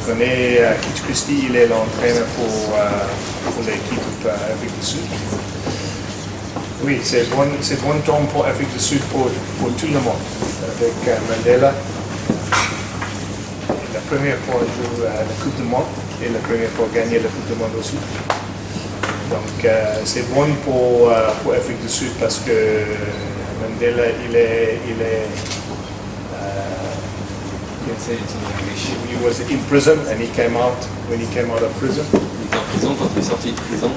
connaît Kitch Christie, il est l'entraîneur pour l'équipe Afrique du Sud. Oui, c'est bon temps pour Afrique du Sud pour tout le monde. Avec Mandela, la première fois joue la Coupe du Monde et la première fois gagner la Coupe du Monde aussi. Donc c'est bon pour Afrique du Sud parce que Mandela, il est he was in prison and he came out when he came out of prison. Il était en prison quand il est sorti de prison.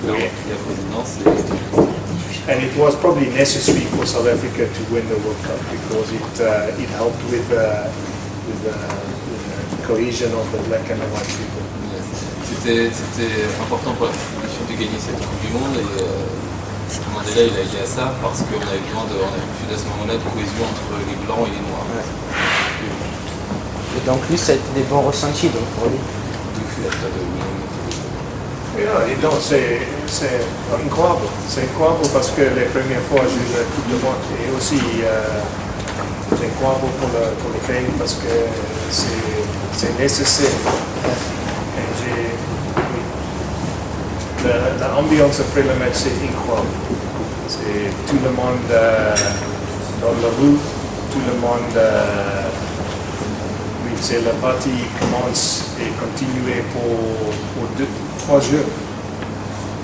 Il a pris la présidence. And it was probably necessary for South Africa to win the World Cup because it helped with the cohesion of the black and the white people. C'était important pour la Fédération de gagner cette Coupe du Monde et Mandela il a aidé à ça parce qu'on avait besoin on avait plus à ce moment-là de cohésion entre les blancs et les noirs. Ouais. Et donc lui, ça a été des bons ressentis donc, pour lui. Et donc c'est incroyable. C'est incroyable parce que les premières fois j'ai eu la Coupe du Monde et aussi c'est incroyable pour le pays parce que c'est nécessaire. L'ambiance après le match c'est incroyable. C'est tout le monde dans la rue, tout le monde. C'est la partie qui commence et continue pour 2-3 jours.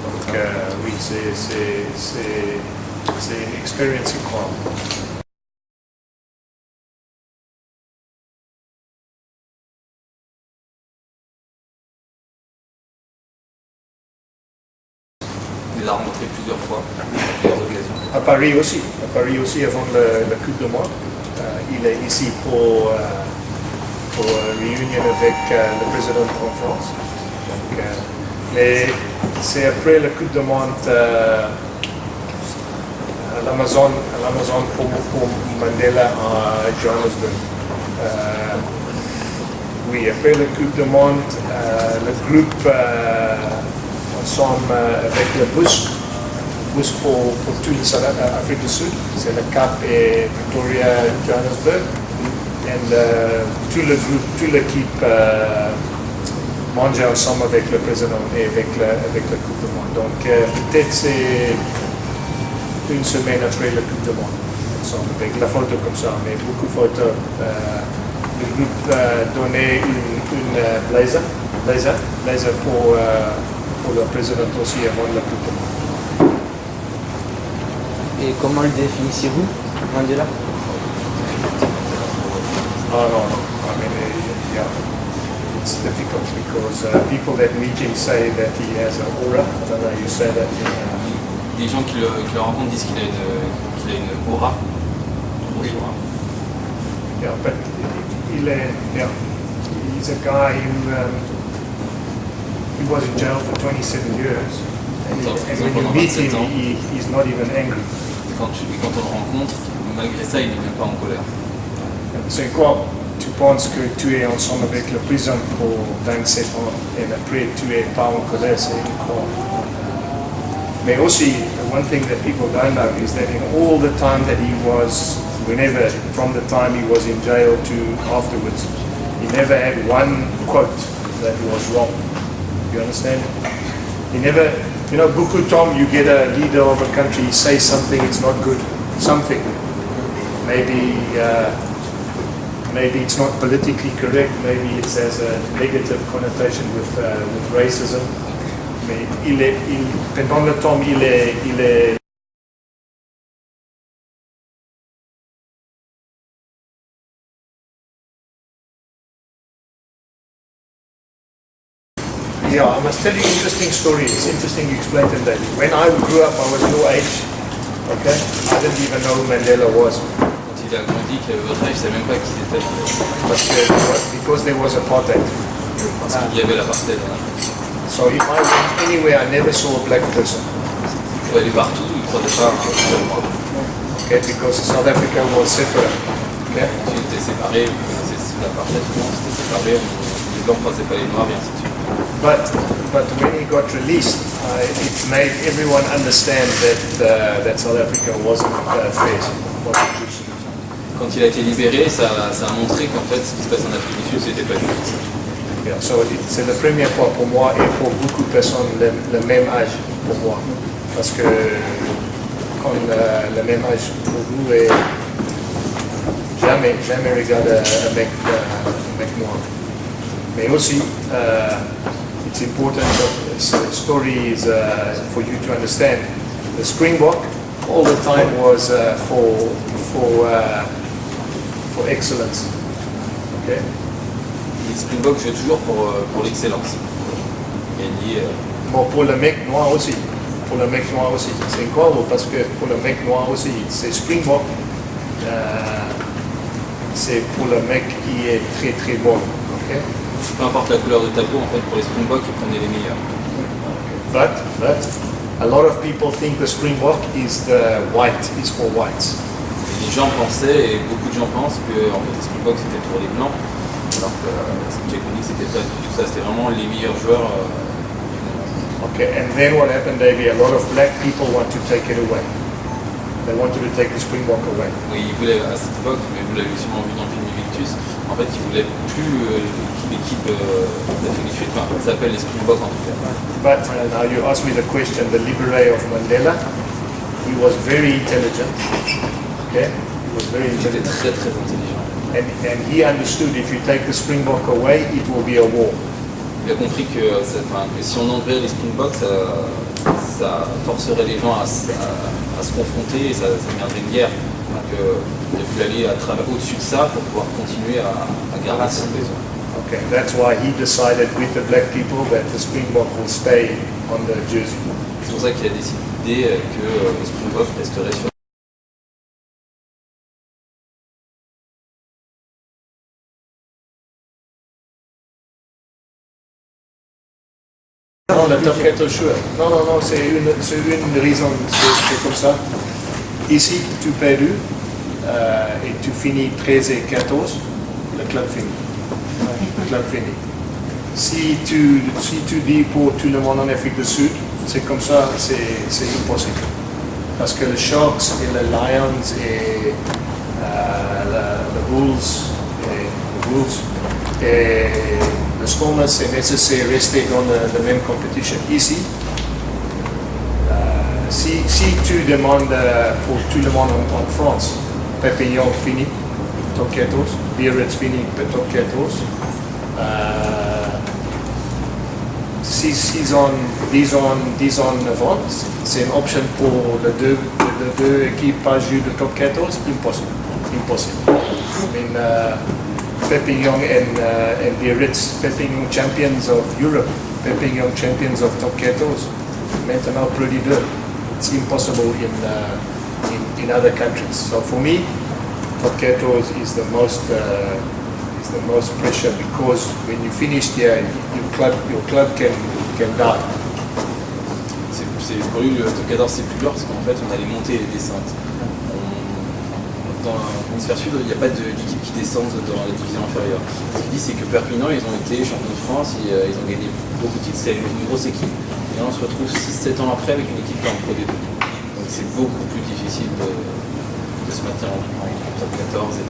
Donc oui, c'est une expérience incroyable. Il l'a rencontré plusieurs fois, à plusieurs occasions. À Paris aussi avant la Coupe du Monde. Il est ici pour réunion avec le président de la France. Donc, mais c'est après la Coupe du Monde à l'Amazon pour Mandela à Johannesburg. Oui, après la Coupe du Monde, le groupe ensemble avec le bus pour toute l'Afrique du Sud, c'est le Cap et Victoria Johannesburg. Et tout le groupe, toute l'équipe mangeait ensemble avec le président et avec la Coupe du Monde. Donc peut-être c'est une semaine après la Coupe du Monde, ensemble avec la photo comme ça, mais beaucoup de photos. Le groupe donnait une blazer pour le président aussi avant la Coupe du Monde. Et comment le définissez-vous, Mandela? Oh no. I mean, yeah, it's difficult because people that meet him say that he has an aura. I don't know. You say that. Les gens qui le rencontrent disent qu'il a une aura. Oui. Yeah, but he's a guy who he was in jail for 27 years, and when you meet him, he's not even angry. Quand on le rencontre, malgré ça, il n'est même pas en colère. C'est quoi? Tu penses que tu es ensemble avec le président pour 27 ans et après tu es pas en colère, c'est incroyable. Mais aussi, one thing that people don't know is that in all the time that he was, from the time he was in jail to afterwards, he never had one quote that was wrong. You understand? He never, beaucoup de temps you get a leader of a country say something, it's not good, something. Maybe it's not politically correct, maybe it has a negative connotation with racism. Mais pendant le temps, il est Yeah, I must tell you an interesting story. It's interesting you explained it, David. When I grew up, I was your age, okay? I didn't even know who Mandela was. Quand il a grandi, qu'il avait votre âge, je ne savais même pas qui c'était. Because there was apartheid. Parce qu'il y avait l'apartheid en Afrique. So if I went anywhere, I never saw a black person. Il faut aller partout, il ne croisait pas un seul noir. Okay, because South Africa was separate. Okay? Si on était séparés, c'est sous l'apartheid, on était séparés, les blancs ne croisaient pas les noirs, et ainsi de suite. But when he got released, it made everyone understand that South Africa wasn't fair. Quand il a été libéré, ça a montré qu'en fait, ce qui se passe en Afrique du Sud, c'était pas juste. Yeah, c'est la première fois pour moi et pour beaucoup de personnes le même âge pour moi. Parce que quand le même âge pour vous est jamais regarder un mec noir. Mais aussi, it's important that the story is for you to understand. The Springbok all the time was for excellence. Okay? Les Springboks jouent toujours pour l'excellence. Gagner. Bon, pour le mec noir aussi. Pour le mec noir aussi. C'est incroyable parce que pour le mec noir aussi, c'est Springbok. C'est pour le mec qui est très très bon. Okay? Peu importe la couleur de ta peau, en fait, pour les Springboks, ils prenaient les meilleurs. But a lot of people think the Springbok is for whites. Et les gens pensaient, et beaucoup de gens pensent que en fait, les Springboks c'était pour les blancs, alors que Jack Onyx c'était pas du tout ça, c'était vraiment les meilleurs joueurs du monde. Okay, and then what happened, Davey? A lot of black people want to take it away. They wanted to take the Springbok away. Oui, ils voulaient à cette époque, mais vous l'avez sûrement vu dans le film Invictus, en fait ils voulaient plus l'équipe d'Afrique du Sud, enfin ça s'appelle les Springboks en tout cas. But now you ask me the question, the liberator of Mandela, he was very intelligent. Okay, he was very Il était intelligent. très intelligent. And he understood if you take the Springbok away, it will be a war. Il a compris que si on enlevait les Springboks, ça forcerait les gens à se confronter et ça deviendrait une guerre. Donc il a pu aller au-dessus de ça pour pouvoir continuer à garder cette maison. Okay, that's why he decided with the black people that the Springbok will stay on the jersey. C'est pour ça qu'il a décidé que les Springboks resteraient sur. Non, le top 14 joueurs. Non, c'est une raison, c'est comme ça. Ici, tu perds et tu finis 13 et 14, le club finit. Le club finit. Si tu dis pour tout le monde en Afrique du Sud, c'est comme ça, c'est impossible. Parce que les Sharks et les Lions et les Bulls et le Stormers, c'est nécessaire de rester dans la même compétition. Ici, si tu demandes pour tout le monde en France, Perpignan finit, top 14, Biarritz finit, top 14. S'ils ont 10 ans avant, c'est une option pour les deux équipes pas jouer de top 14, impossible. I mean, Perpignan and Biarritz, Perpignan champions of Europe, Perpignan champions of top 14, maintenant Pro D2. It's impossible in other countries. So for me, top 14 is the most pressure because when you finish there, your club can die. Pour lui, le top 14 c'est plus dur parce qu'en fait on a les montées et les descentes. Dans l'hémisphère sud, il n'y a pas d'équipe qui descend dans la division inférieure. Ce qu'il dit, c'est que Perpignan, ils ont été champions de France, ils ont gagné beaucoup de titres, c'était une grosse équipe. Et là, on se retrouve 6-7 ans après avec une équipe qui est en Pro D2. Donc c'est beaucoup plus difficile de se maintenir en top 14.